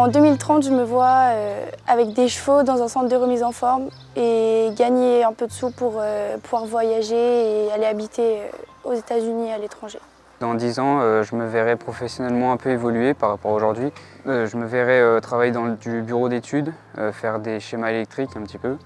En 2030, je me vois avec des chevaux dans un centre de remise en forme et gagner un peu de sous pour pouvoir voyager et aller habiter aux États-Unis et à l'étranger. Dans 10 ans, je me verrai professionnellement un peu évoluer par rapport à aujourd'hui. Je me verrai travailler dans du bureau d'études, faire des schémas électriques un petit peu.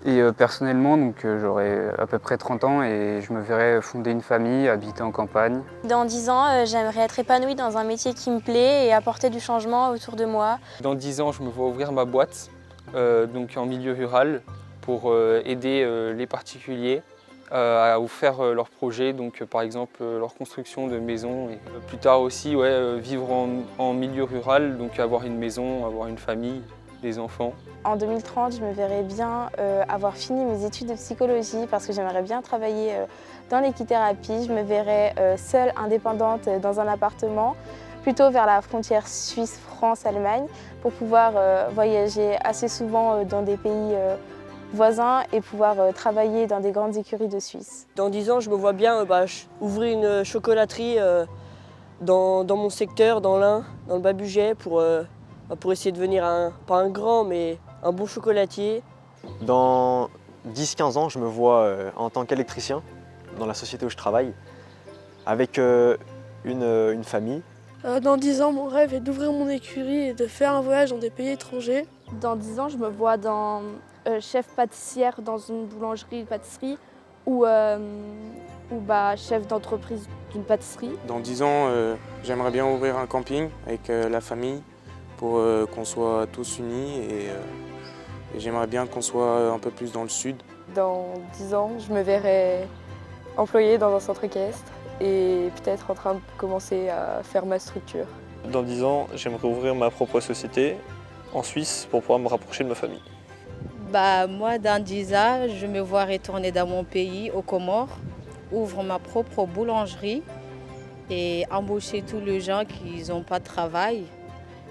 Et personnellement, j'aurai à peu près 30 ans et je me verrai fonder une famille, habiter en campagne. Dans 10 ans, j'aimerais être épanouie dans un métier qui me plaît et apporter du changement autour de moi. Dans 10 ans, je me vois ouvrir ma boîte, donc en milieu rural, pour aider les particuliers à faire leurs projets, donc par exemple leur construction de maisons. Et plus tard aussi, vivre en milieu rural, donc avoir une maison, avoir une famille, des enfants. En 2030, je me verrais bien avoir fini mes études de psychologie parce que j'aimerais bien travailler dans l'équithérapie. Je me verrais seule, indépendante dans un appartement, plutôt vers la frontière Suisse-France-Allemagne pour pouvoir voyager assez souvent dans des pays voisins et pouvoir travailler dans des grandes écuries de Suisse. Dans 10 ans, je me vois bien ouvrir une chocolaterie dans mon secteur, dans l'Ain, dans le Bas-Bugey, pour essayer de devenir pas un grand, mais un bon chocolatier. Dans 10-15 ans, je me vois en tant qu'électricien dans la société où je travaille, avec une famille. Dans 10 ans, mon rêve est d'ouvrir mon écurie et de faire un voyage dans des pays étrangers. Dans 10 ans, je me vois chef pâtissière dans une boulangerie-pâtisserie ou chef d'entreprise d'une pâtisserie. Dans 10 ans, j'aimerais bien ouvrir un camping avec la famille pour qu'on soit tous unis et j'aimerais bien qu'on soit un peu plus dans le sud. Dans 10 ans, je me verrai employée dans un centre équestre et peut-être en train de commencer à faire ma structure. Dans 10 ans, j'aimerais ouvrir ma propre société en Suisse pour pouvoir me rapprocher de ma famille. Moi, dans 10 ans, je me vois retourner dans mon pays, aux Comores, ouvrir ma propre boulangerie et embaucher tous les gens qui n'ont pas de travail.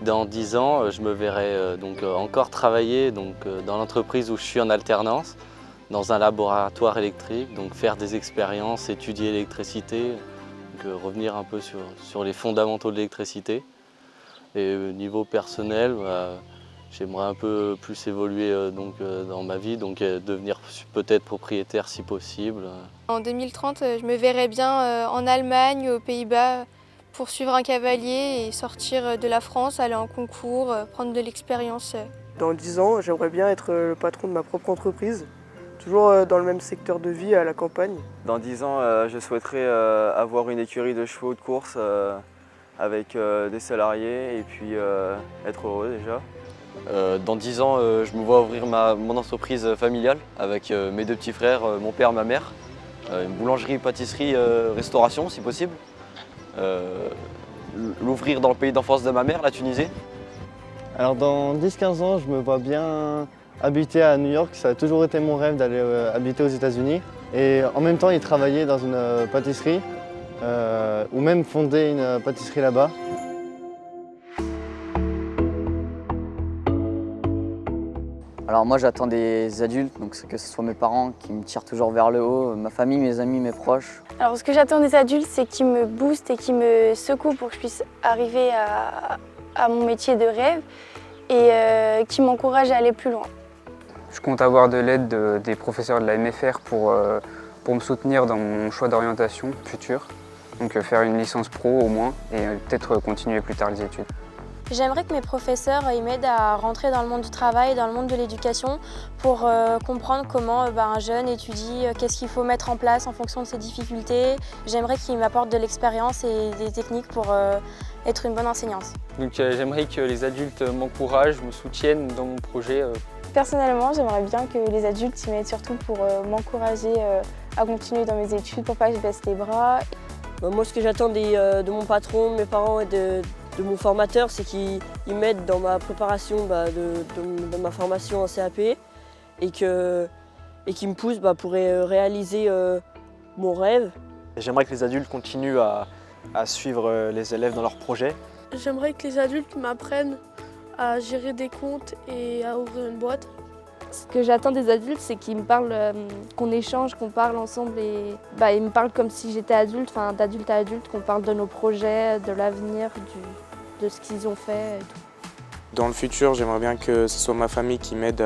Dans 10 ans, je me verrai encore travailler dans l'entreprise où je suis en alternance, dans un laboratoire électrique, donc faire des expériences, étudier l'électricité, revenir un peu sur les fondamentaux de l'électricité. Et au niveau personnel, j'aimerais un peu plus évoluer dans ma vie, devenir peut-être propriétaire si possible. En 2030, je me verrais bien en Allemagne, aux Pays-Bas, poursuivre un cavalier et sortir de la France, aller en concours, prendre de l'expérience. Dans 10 ans, j'aimerais bien être le patron de ma propre entreprise, toujours dans le même secteur de vie, à la campagne. Dans 10 ans, je souhaiterais avoir une écurie de chevaux de course avec des salariés et puis être heureux déjà. Dans 10 ans, je me vois ouvrir mon entreprise familiale avec mes deux petits frères, mon père, ma mère. Une boulangerie, pâtisserie, restauration si possible. L'ouvrir dans le pays d'enfance de ma mère, la Tunisie. Alors dans 10-15 ans, je me vois bien habiter à New York. Ça a toujours été mon rêve d'aller habiter aux États-Unis. Et en même temps, y travailler dans une pâtisserie ou même fonder une pâtisserie là-bas. Alors moi j'attends des adultes, donc que ce soit mes parents qui me tirent toujours vers le haut, ma famille, mes amis, mes proches. Alors ce que j'attends des adultes, c'est qu'ils me boostent et qu'ils me secouent pour que je puisse arriver à mon métier de rêve et qui m'encouragent à aller plus loin. Je compte avoir de l'aide des professeurs de la MFR pour me soutenir dans mon choix d'orientation future. Donc faire une licence pro au moins et peut-être continuer plus tard les études. J'aimerais que mes professeurs m'aident à rentrer dans le monde du travail, dans le monde de l'éducation, pour comprendre comment un jeune étudie, qu'est-ce qu'il faut mettre en place en fonction de ses difficultés. J'aimerais qu'ils m'apportent de l'expérience et des techniques pour être une bonne enseignante. Donc j'aimerais que les adultes m'encouragent, me soutiennent dans mon projet. Personnellement, j'aimerais bien que les adultes m'aident surtout pour m'encourager à continuer dans mes études, pour pas que je baisse les bras. Moi, ce que j'attends de mon patron, de mes parents et de mon formateur, c'est qu'ils m'aident dans ma préparation de ma formation en CAP et qu'ils me poussent pour réaliser mon rêve. J'aimerais que les adultes continuent à suivre les élèves dans leurs projets. J'aimerais que les adultes m'apprennent à gérer des comptes et à ouvrir une boîte. Ce que j'attends des adultes, c'est qu'ils me parlent, qu'on échange, qu'on parle ensemble et ils me parlent comme si j'étais adulte, enfin d'adulte à adulte, qu'on parle de nos projets, de l'avenir, de ce qu'ils ont fait et tout. Dans le futur, j'aimerais bien que ce soit ma famille qui m'aide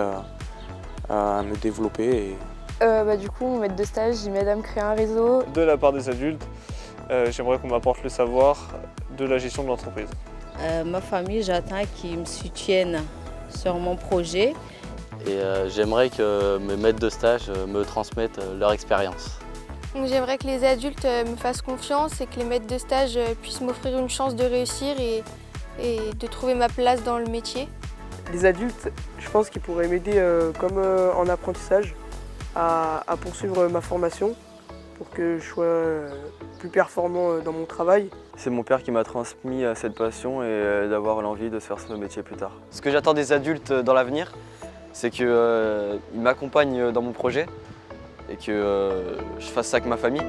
à me développer. Du coup, mon maître de stage, il m'aide à me créer un réseau. De la part des adultes, j'aimerais qu'on m'apporte le savoir de la gestion de l'entreprise. Ma famille, j'attends qu'ils me soutiennent sur mon projet. Et j'aimerais que mes maîtres de stage me transmettent leur expérience. J'aimerais que les adultes me fassent confiance et que les maîtres de stage puissent m'offrir une chance de réussir et de trouver ma place dans le métier. Les adultes, je pense qu'ils pourraient m'aider comme en apprentissage à poursuivre ma formation pour que je sois plus performant dans mon travail. C'est mon père qui m'a transmis cette passion et d'avoir l'envie de faire ce métier plus tard. Ce que j'attends des adultes dans l'avenir, c'est qu'ils m'accompagnent dans mon projet et que je fasse ça avec ma famille.